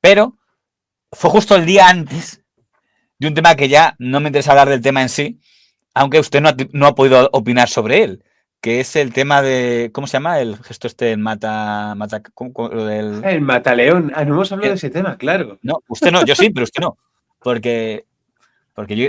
Pero fue justo el día antes de un tema que ya no me interesa hablar del tema en sí, aunque usted no ha podido opinar sobre él, que es el tema de, ¿cómo se llama? El gesto este el el mataleón. No hemos hablado de ese tema, claro. No, usted no, yo sí, pero usted no. Porque yo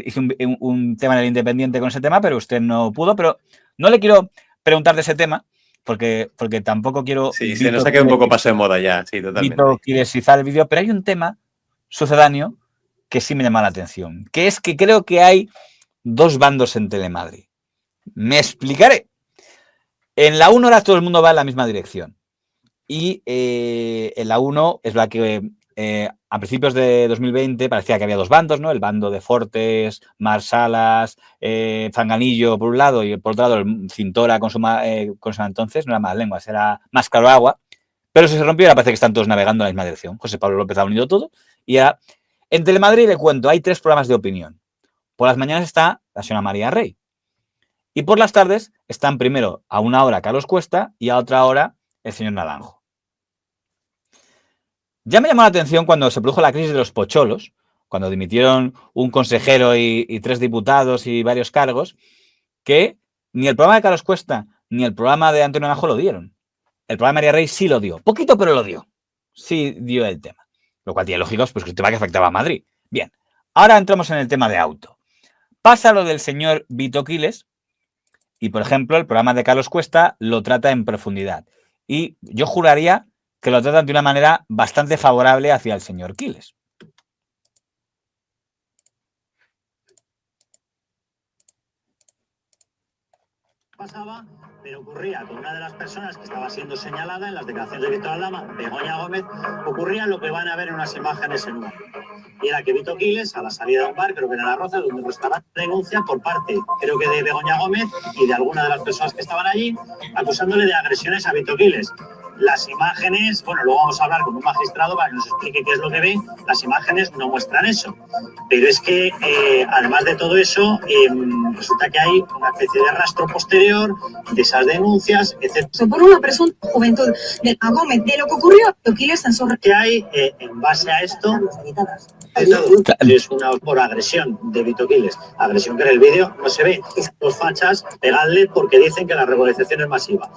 hice un tema en el Independiente con ese tema, pero usted no pudo. Pero no le quiero preguntar de ese tema, porque tampoco quiero... Sí, se nos ha quedado un poco paso de moda ya, sí, totalmente. Vitokilesizar el vídeo, pero hay un tema sucedáneo que sí me llama la atención, que es que creo que hay dos bandos en Telemadrid. Me explicaré. En la 1 ahora todo el mundo va en la misma dirección. Y en la 1 es la que a principios de 2020 parecía que había dos bandos, ¿no? El bando de Fortes, Marsalas, Fanganillo por un lado y por otro lado el Cintora con su entonces, no era más lenguas, era más claro agua. Pero se rompió y ahora parece que están todos navegando en la misma dirección. José Pablo López ha unido todo. Y ahora, en Telemadrid le cuento, hay 3 programas de opinión. Por las mañanas está la señora María Rey. Y por las tardes están primero a una hora Carlos Cuesta y a otra hora el señor Naranjo. Ya me llamó la atención cuando se produjo la crisis de los pocholos, cuando dimitieron un consejero y 3 diputados y varios cargos, que ni el programa de Carlos Cuesta ni el programa de Antonio Naranjo lo dieron. El programa de María Rey sí lo dio. Poquito, pero lo dio. Sí dio el tema. Lo cual tiene lógica, pues que el tema que afectaba a Madrid. Bien, ahora entramos en el tema de auto. Pasa lo del señor Vito Quiles y, por ejemplo, el programa de Carlos Cuesta lo trata en profundidad. Y yo juraría que lo tratan de una manera bastante favorable hacia el señor Quiles. Pasaba, pero ocurría con una de las personas que estaba siendo señalada en las declaraciones de Víctor Aldama, Begoña Gómez, ocurría lo que van a ver en unas imágenes en un momento. Y era que Vito Quiles, a la salida de un bar, creo que en La Roza, donde estaba denuncia por parte, creo que de Begoña Gómez y de alguna de las personas que estaban allí, acusándole de agresiones a Vito Quiles. Las imágenes, bueno, luego vamos a hablar con un magistrado para que nos explique qué es lo que ven. Las imágenes no muestran eso. Pero es que, además de todo eso, resulta que hay una especie de rastro posterior de esas denuncias, etc. Por una presunta juventud de Gómez, de lo que ocurrió a Quiles en su... ¿Qué hay en base a esto? Es una por agresión de Vito Quiles. Agresión que en el vídeo no se ve. Los fachas, pegadle porque dicen que la regularización es masiva.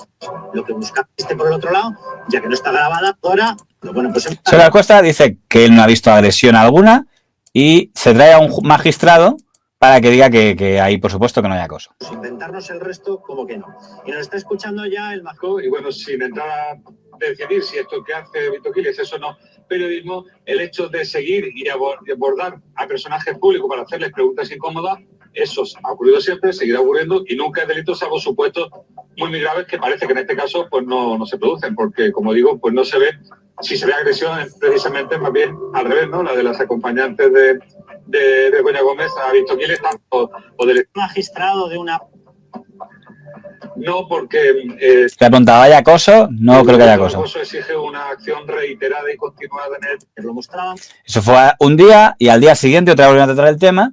Lo que busca por el otro lado, ya que no está grabada, ahora... Bueno, pues... Señor Costa dice que él no ha visto agresión alguna y se trae a un magistrado para que diga que ahí, por supuesto, que no hay acoso. Pues inventarnos el resto, como que no. Y nos está escuchando ya el Masco, y bueno, sin entrar a decidir si esto que hace Vito Quiles, eso no... periodismo, el hecho de seguir y abordar a personajes públicos para hacerles preguntas incómodas, eso ha ocurrido siempre, seguirá ocurriendo y nunca es delito salvo supuestos muy graves que parece que en este caso pues no se producen, porque como digo, pues no se ve, si se ve agresión precisamente más bien al revés, ¿no? La de las acompañantes de Begoña Gómez a Vito Quiles o del magistrado de una... No, porque... ¿Te preguntaba, ¿hay acoso? No creo que haya acoso. El acoso exige una acción reiterada y continuada en él. Lo mostraban. Eso fue un día y al día siguiente otra vez volvieron a tratar el tema.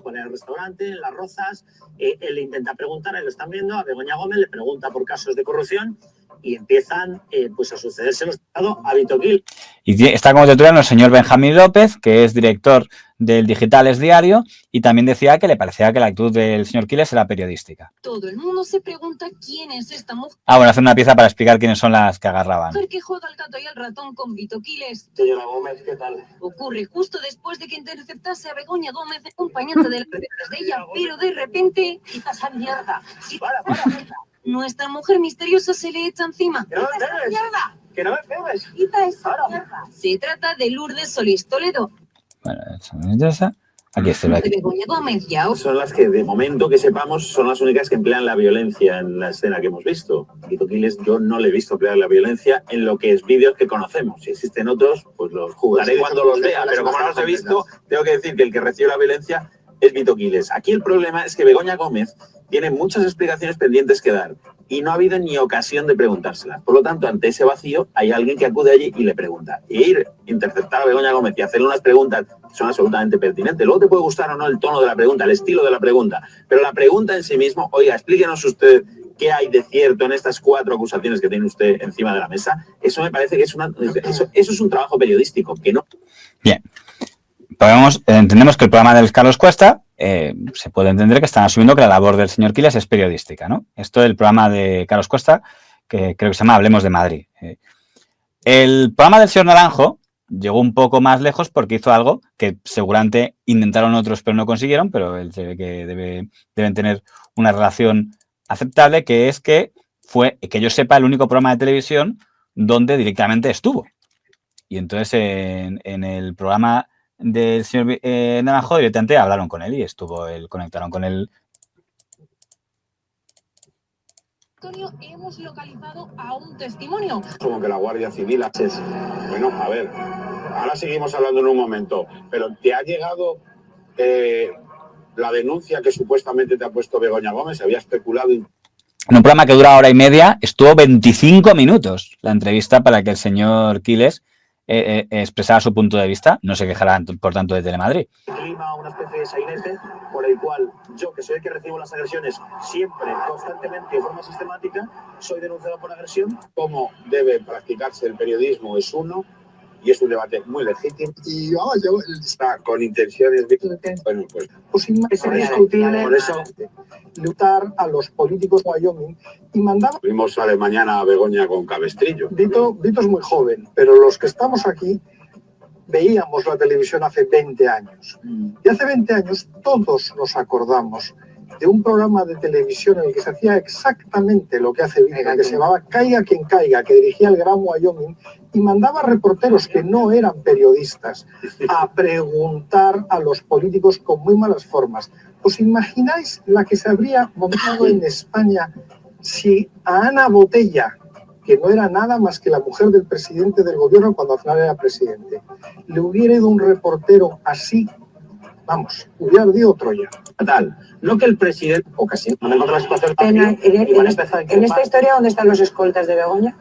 Con el restaurante, en Las Rozas, él le intenta preguntar, ahí lo están viendo, a Begoña Gómez le pregunta por casos de corrupción y empiezan pues a sucederse los estados a Vito Quiles. Y está como tertuliano el señor Benjamín López, que es director del Digitales Diario, y también decía que le parecía que la actitud del señor Quiles era periodística. Todo el mundo se pregunta quién es esta mujer. Bueno, hacer una pieza para explicar quiénes son las que agarraban. Mujer que juega al gato y al ratón con Vito Quiles. Señora Gómez, ¿qué tal? Ocurre justo después de que interceptase a Begoña Gómez, acompañante de las redes de ella, pero de repente... ¡Quita esa mierda! ¡Para! Nuestra mujer misteriosa se le echa encima. ¡Que no me pegues! ¡Mierda! ¡Que no me pegues! ¡Quita esa mierda! Se trata de Lourdes Solís Toledo. Bueno, esa. Aquí está. Begoña Gómez ya. Son las que, de momento que sepamos, son las únicas que emplean la violencia en la escena que hemos visto. Vito Quiles, yo no le he visto emplear la violencia en lo que es vídeos que conocemos. Si existen otros, pues los jugaré cuando los vea. Pero como no los he visto, tengo que decir que el que recibe la violencia es Vito Quiles. Aquí el problema es que Begoña Gómez tiene muchas explicaciones pendientes que dar y no ha habido ni ocasión de preguntárselas. Por lo tanto, ante ese vacío, hay alguien que acude allí y le pregunta. Y ir, interceptar a Begoña Gómez y hacerle unas preguntas que son absolutamente pertinentes. Luego te puede gustar o no el tono de la pregunta, el estilo de la pregunta, pero la pregunta en sí mismo, oiga, explíquenos usted qué hay de cierto en estas 4 acusaciones que tiene usted encima de la mesa, eso me parece que es eso es un trabajo periodístico, que no. Bien. Entendemos que el programa del Carlos Cuesta se puede entender que están asumiendo que la labor del señor Quiles es periodística, ¿no? Esto es el programa de Carlos Cuesta, que creo que se llama Hablemos de Madrid. El programa del señor Naranjo llegó un poco más lejos porque hizo algo que seguramente intentaron otros pero no consiguieron, pero él se ve que deben tener una relación aceptable, que es que fue, que yo sepa, el único programa de televisión donde directamente estuvo. Y entonces en el programa del señor Naranjo directamente hablaron con él y conectaron con él. Antonio, hemos localizado a un testimonio. Como que la Guardia Civil hace... Bueno, a ver, ahora seguimos hablando en un momento, pero ¿te ha llegado la denuncia que supuestamente te ha puesto Begoña Gómez? Se había especulado... En un programa que dura 1 hora y media, estuvo 25 minutos la entrevista para que el señor Quiles expresara su punto de vista. No se quejará, por tanto, de Telemadrid. Clima, una especie de sainete por el cual yo, que soy el que recibo las agresiones siempre, constantemente, de forma sistemática, soy denunciado por agresión. Cómo debe practicarse el periodismo es uno, y es un debate muy legítimo. Y vamos, yo está con intenciones de... Bueno, pues es indiscutible por eso lutar a los políticos de Wyoming y mandaba... Vimos sale mañana a Begoña con Cabestrillo. Dito es muy joven, pero los que estamos aquí veíamos la televisión hace 20 años. Y hace 20 años todos nos acordamos de un programa de televisión en el que se hacía exactamente lo que hace Vito, que se llamaba Caiga quien caiga, que dirigía el Gran Wyoming y mandaba reporteros que no eran periodistas a preguntar a los políticos con muy malas formas. ¿Os imagináis la que se habría montado en España si a Ana Botella, que no era nada más que la mujer del presidente del gobierno cuando al final era presidente, le hubiera ido un reportero así? Vamos, hubiera ardido Troya. Tal, no que el presidente, o casi, no me encontré la situación en esta historia, ¿dónde están los escoltas de Begoña?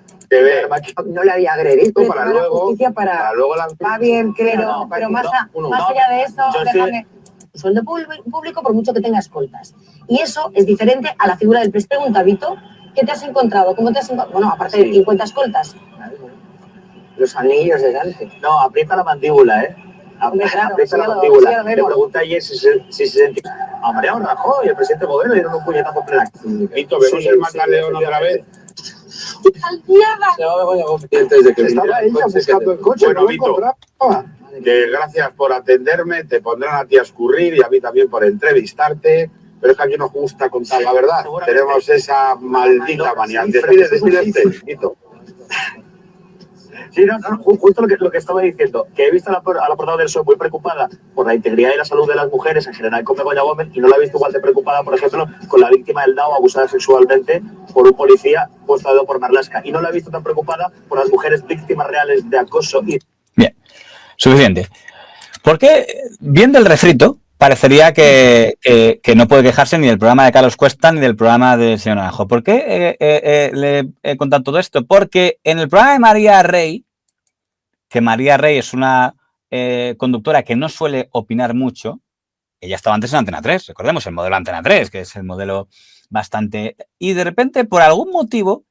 No le había agredido para luego, justicia para luego va bien, creo, pero más allá de eso, déjame. Un sueldo público por mucho que tenga escoltas. Y eso es diferente a la figura del presidente. Pregunta, Vito, ¿qué te has encontrado? ¿Cómo te has encontrado? Bueno, aparte de 50 escoltas. Los anillos de Dante. No, aprieta la mandíbula, ¿eh? Aprieta la mandíbula. Le pregunté ayer si se sentía a Mariano Rajoy y el presidente Gobierno le dieron un puñetazo pleno. Vito, ¿vemos el Mataleón otra vez? Estaba ella buscando el coche. Bueno, Vito, que gracias por atenderme, te pondrán a ti a escurrir y a mí también por entrevistarte, pero es que aquí nos gusta contar la verdad. Tenemos esa maldita manía. Despídete, Vito. Sí, justo lo que estaba diciendo, que he visto a la portada del PSOE muy preocupada por la integridad y la salud de las mujeres en general con Begoña Gómez, y no la he visto igual de preocupada, por ejemplo, con la víctima del DAO abusada sexualmente por un policía puesto a dedo por Marlaska, y no la he visto tan preocupada por las mujeres víctimas reales de acoso. Bien, suficiente. Porque, viendo el refrito, parecería que no puede quejarse ni del programa de Carlos Cuesta ni del programa del señor Naranjo. ¿Por qué le he contado todo esto? Porque en el programa de María Rey, que María Rey es una conductora que no suele opinar mucho, ella estaba antes en Antena 3, recordemos el modelo Antena 3, que es el modelo bastante... Y de repente, por algún motivo,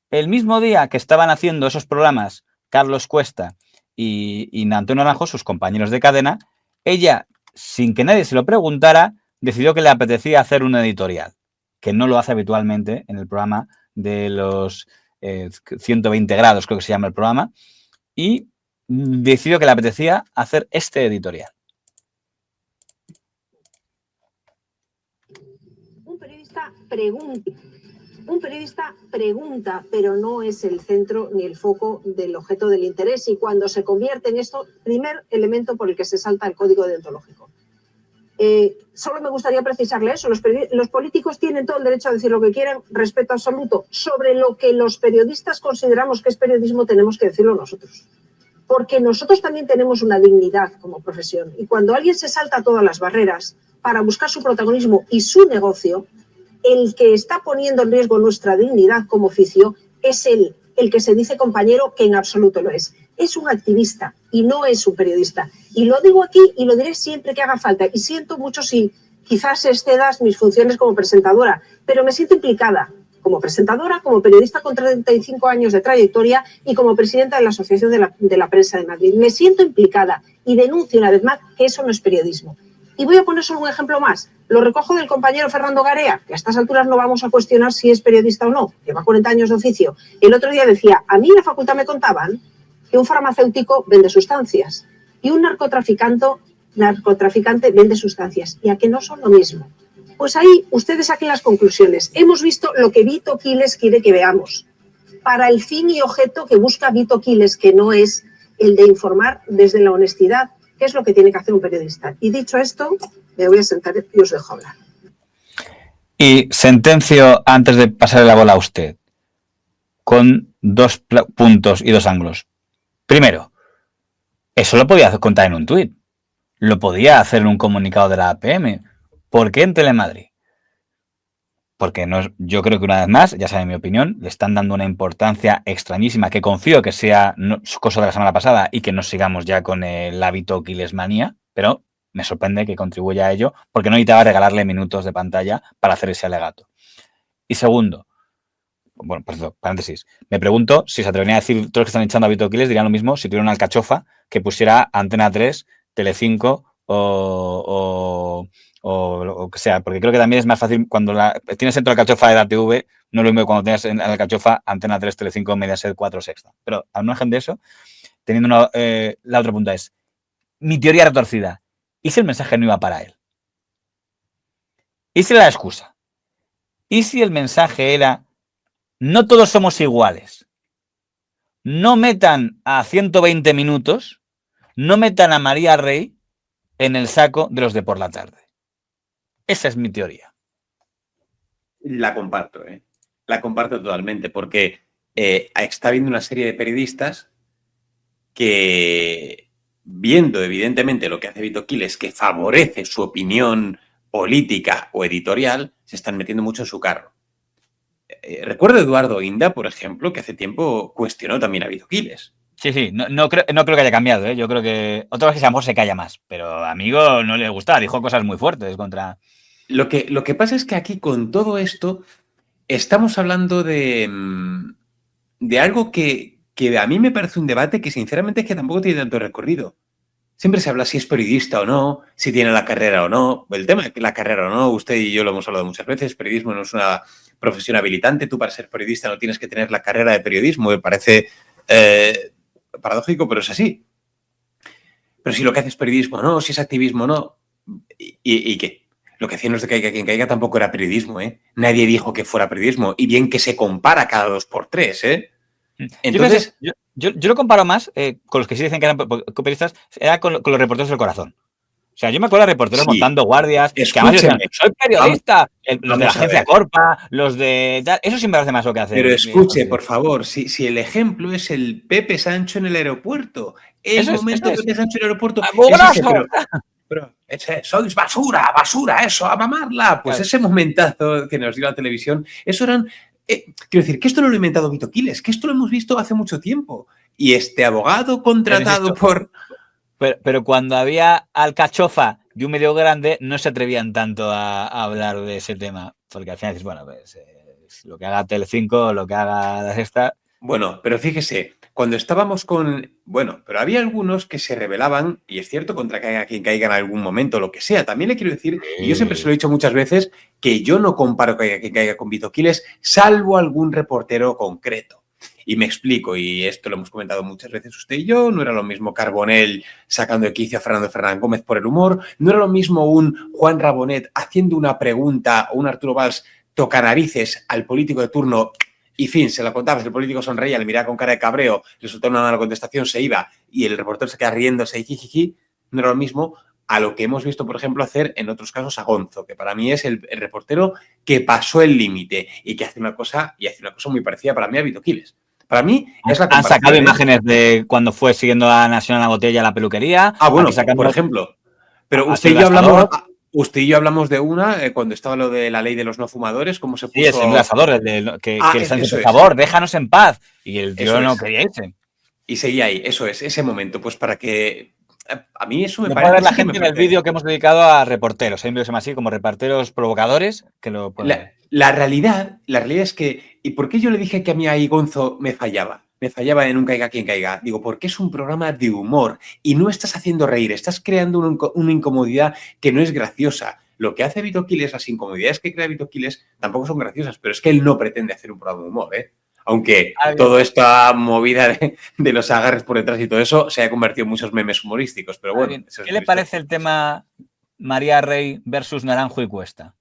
el mismo día que estaban haciendo esos programas Carlos Cuesta y Antonio Naranjo, sus compañeros de cadena, ella, sin que nadie se lo preguntara, decidió que le apetecía hacer un editorial, que no lo hace habitualmente en el programa de los 120 grados, creo que se llama el programa, y decidió que le apetecía hacer este editorial. Un periodista pregunta, pero no es el centro ni el foco del objeto del interés, y cuando se convierte en esto, primer elemento por el que se salta el código deontológico. Solo me gustaría precisarle eso, los políticos tienen todo el derecho a decir lo que quieran, respeto absoluto. Sobre lo que los periodistas consideramos que es periodismo tenemos que decirlo nosotros, porque nosotros también tenemos una dignidad como profesión, y cuando alguien se salta todas las barreras para buscar su protagonismo y su negocio, el que está poniendo en riesgo nuestra dignidad como oficio es el que se dice compañero, que en absoluto lo es. Es un activista y no es un periodista. Y lo digo aquí y lo diré siempre que haga falta. Y siento mucho si quizás excedas mis funciones como presentadora, pero me siento implicada. como presentadora, como periodista con 35 años de trayectoria y como presidenta de la Asociación de la Prensa de Madrid. Me siento implicada y denuncio una vez más que eso no es periodismo. Y voy a poner solo un ejemplo más. Lo recojo del compañero Fernando Garea, que a estas alturas no vamos a cuestionar si es periodista o no, lleva 40 años de oficio. El otro día decía, a mí en la facultad me contaban que un farmacéutico vende sustancias y un narcotraficante vende sustancias, y a que no son lo mismo. Pues ahí ustedes saquen las conclusiones. Hemos visto lo que Vito Quiles quiere que veamos, para el fin y objeto que busca Vito Quiles, que no es el de informar desde la honestidad, que es lo que tiene que hacer un periodista. Y dicho esto, me voy a sentar y os dejo hablar. Y sentencio, antes de pasarle la bola a usted, con 2 puntos y 2 ángulos. Primero, eso lo podía contar en un tuit. Lo podía hacer en un comunicado de la APM. ¿Por qué en Telemadrid? Porque yo creo que una vez más, ya saben mi opinión, le están dando una importancia extrañísima, que confío que sea cosa de la semana pasada y que no sigamos ya con el hábito Quilesmanía, pero me sorprende que contribuya a ello, porque no necesitaba regalarle minutos de pantalla para hacer ese alegato. Y segundo, bueno, perdón, paréntesis, me pregunto si se atreverían a decir, todos los que están echando a Vito Quiles dirían lo mismo si tuviera una alcachofa que pusiera Antena 3, Telecinco o lo que sea, porque creo que también es más fácil cuando tienes dentro de la alcachofa de la TV, no es lo mismo cuando tienes en la alcachofa Antena 3, Telecinco, Mediaset, 4, Sexta. Pero al margen de eso, teniendo la otra punta es, mi teoría retorcida, ¿y si el mensaje no iba para él? ¿Y si era la excusa? ¿Y si el mensaje era, no todos somos iguales? No metan a 120 minutos, no metan a María Rey en el saco de los de por la tarde. Esa es mi teoría. La comparto, ¿eh? La comparto totalmente, porque está habiendo una serie de periodistas que, viendo evidentemente lo que hace Vito Quiles, que favorece su opinión política o editorial, se están metiendo mucho en su carro. Recuerdo a Eduardo Inda, por ejemplo, que hace tiempo cuestionó también a Vito Quiles. Sí, no creo que haya cambiado, ¿eh? Yo creo que otra vez que a lo mejor se calla más, pero a Amigo no le gustaba, dijo cosas muy fuertes contra... Lo que pasa es que aquí con todo esto estamos hablando de algo que a mí me parece un debate que sinceramente es que tampoco tiene tanto recorrido. Siempre se habla si es periodista o no, si tiene la carrera o no. El tema de la carrera o no, usted y yo lo hemos hablado muchas veces, periodismo no es una profesión habilitante, tú para ser periodista no tienes que tener la carrera de periodismo, me parece paradójico, pero es así. Pero si lo que haces es periodismo o no, si es activismo o no, ¿y qué? Lo que hacían los de Caiga quien caiga tampoco era periodismo, ¿eh? Nadie dijo que fuera periodismo, y bien que se compara cada 2 por 3, ¿eh? Entonces... Yo lo comparo más con los que sí dicen que eran periodistas, era con los reporteros del corazón. O sea, yo me acuerdo de reporteros montando guardias, que además decían, soy periodista, los de la agencia Corpa, los de... Eso sí me parece más lo que hace. Pero escuche, por favor, si el ejemplo es el Pepe Sancho en el aeropuerto, Pepe Sancho en el aeropuerto... Pero sois basura, eso, a mamarla. Pues claro. Ese momentazo que nos dio la televisión, eso eran... quiero decir, que esto no lo ha inventado Vito Quiles, que esto lo hemos visto hace mucho tiempo. Y este abogado contratado por... Pero cuando había alcachofa de un medio grande, no se atrevían tanto a hablar de ese tema. Porque al final dices, bueno, pues lo que haga Telecinco, lo que haga la Sexta... Bueno, pero fíjese, cuando estábamos con... Bueno, pero había algunos que se rebelaban, y es cierto, contra Caiga quien caiga en algún momento, lo que sea. También le quiero decir, y yo siempre se lo he dicho muchas veces, que yo no comparo Caiga quien caiga con Vito Quiles, salvo algún reportero concreto. Y me explico, y esto lo hemos comentado muchas veces usted y yo, no era lo mismo Carbonell sacando de quicio a Fernando Fernández Gómez por el humor, no era lo mismo un Juan Rabonet haciendo una pregunta o un Arturo Valls tocanarices al político de turno y fin, se la contabas, el político sonreía, le miraba con cara de cabreo, le soltaba una mala contestación, se iba y el reportero se queda riéndose y jijiji, no era lo mismo a lo que hemos visto, por ejemplo, hacer en otros casos a Gonzo, que para mí es el reportero que pasó el límite y que hace una cosa muy parecida para mí a Vito Quiles. Para mí es la comparación. Han sacado imágenes de cuando fue siguiendo a Nacional La Botella a la peluquería. Bueno, por ejemplo. Pero usted y yo hablamos de una cuando estaba lo de la ley de los no fumadores, cómo se puso... Sí, el asador, que les han dicho, por favor, déjanos en paz. Y el tío no quería irse. Y seguía ahí, eso es, ese momento, pues para que A mí eso me Lo parece... puede ver la sí que gente me en el parece- vídeo que hemos dedicado a reporteros. Hay un vídeo que se llama así, como reporteros provocadores, que lo pueden ver. La realidad es que... ¿Y por qué yo le dije que a mí ahí Gonzo me fallaba? Me fallaba en Un Caiga Quien Caiga. Digo, porque es un programa de humor y no estás haciendo reír, estás creando una incomodidad que no es graciosa. Lo que hace Vito Quiles, las incomodidades que crea Vito Quiles, tampoco son graciosas, pero es que él no pretende hacer un programa de humor, ¿eh? Aunque toda esta movida de los agarres por detrás y todo eso se ha convertido en muchos memes humorísticos, pero bueno. Eso es ¿Qué le parece el tema María Rey versus Naranjo y Cuesta?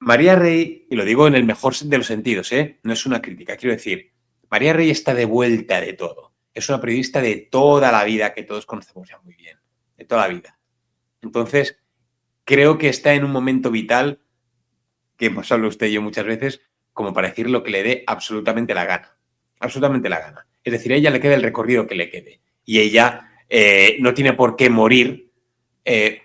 María Rey, y lo digo en el mejor de los sentidos, no es una crítica, quiero decir, María Rey está de vuelta de todo. Es una periodista de toda la vida que todos conocemos ya muy bien, de toda la vida. Entonces, creo que está en un momento vital, que hemos hablado usted y yo muchas veces, como para decir lo que le dé absolutamente la gana. Absolutamente la gana. Es decir, a ella le queda el recorrido que le quede. Y ella no tiene por qué morir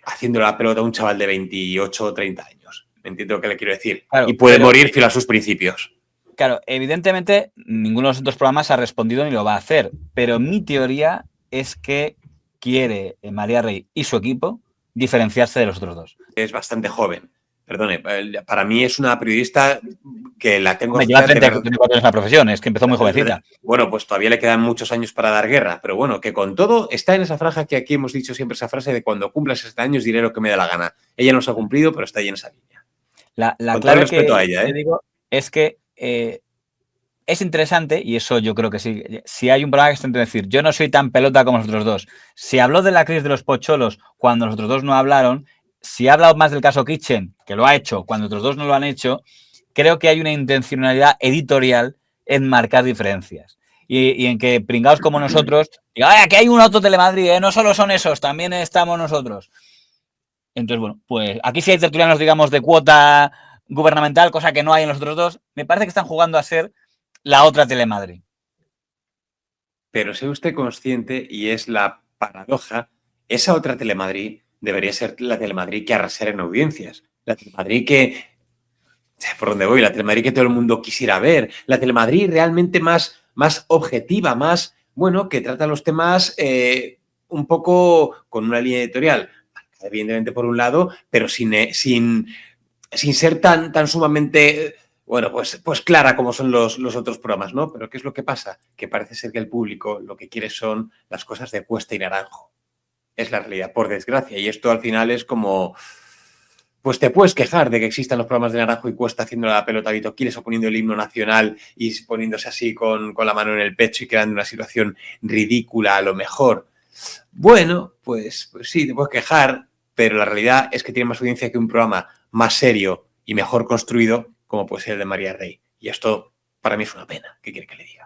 haciendo la pelota a un chaval de 28 o 30 años. ¿Me entiendo lo que le quiero decir? Claro, y puede morir fiel a sus principios. Claro, evidentemente ninguno de los otros programas ha respondido ni lo va a hacer, pero mi teoría es que quiere María Rey y su equipo diferenciarse de los otros dos. Es bastante joven. Perdone, para mí es una periodista que la tengo... Me lleva 34 años en la profesión, es que empezó muy jovencita. Bueno, pues todavía le quedan muchos años para dar guerra, pero bueno, que con todo está en esa franja que aquí hemos dicho siempre, esa frase de cuando cumpla 60 años diré lo que me dé la gana. Ella no se ha cumplido, pero está ahí en esa línea. La con clave todo respeto que a ella, te digo es que es interesante, y eso yo creo que sí, si hay un programa que está intentando decir, yo no soy tan pelota como los otros dos. Si habló de la crisis de los pocholos cuando los otros dos no hablaron, si ha hablado más del caso Kitchen, que lo ha hecho cuando otros dos no lo han hecho, creo que hay una intencionalidad editorial en marcar diferencias. Y en que pringados como nosotros, diga, aquí hay un otro Telemadrid, no solo son esos, también estamos nosotros. Entonces, bueno, pues aquí sí hay tertulianos, digamos, de cuota gubernamental, cosa que no hay en los otros dos. Me parece que están jugando a ser la otra Telemadrid. Pero sea usted consciente, y es la paradoja, esa otra Telemadrid debería ser la Telemadrid que arrasara en audiencias. La Telemadrid que... ¿Por dónde voy? La Telemadrid que todo el mundo quisiera ver. La Telemadrid realmente más objetiva, más, bueno, que trata los temas un poco con una línea editorial, evidentemente por un lado, pero sin ser tan sumamente... Bueno, pues clara como son los otros programas, ¿no? Pero ¿qué es lo que pasa? Que parece ser que el público lo que quiere son las cosas de Cuesta y Naranjo. Es la realidad, por desgracia. Y esto al final es como... Pues te puedes quejar de que existan los programas de Naranjo y Cuesta haciendo la pelota a Vito Quiles o poniendo el himno nacional y poniéndose así con la mano en el pecho y creando una situación ridícula a lo mejor. Bueno, pues sí, te puedes quejar, pero la realidad es que tiene más audiencia que un programa más serio y mejor construido como puede ser el de María Rey. Y esto para mí es una pena. ¿Qué quiere que le diga?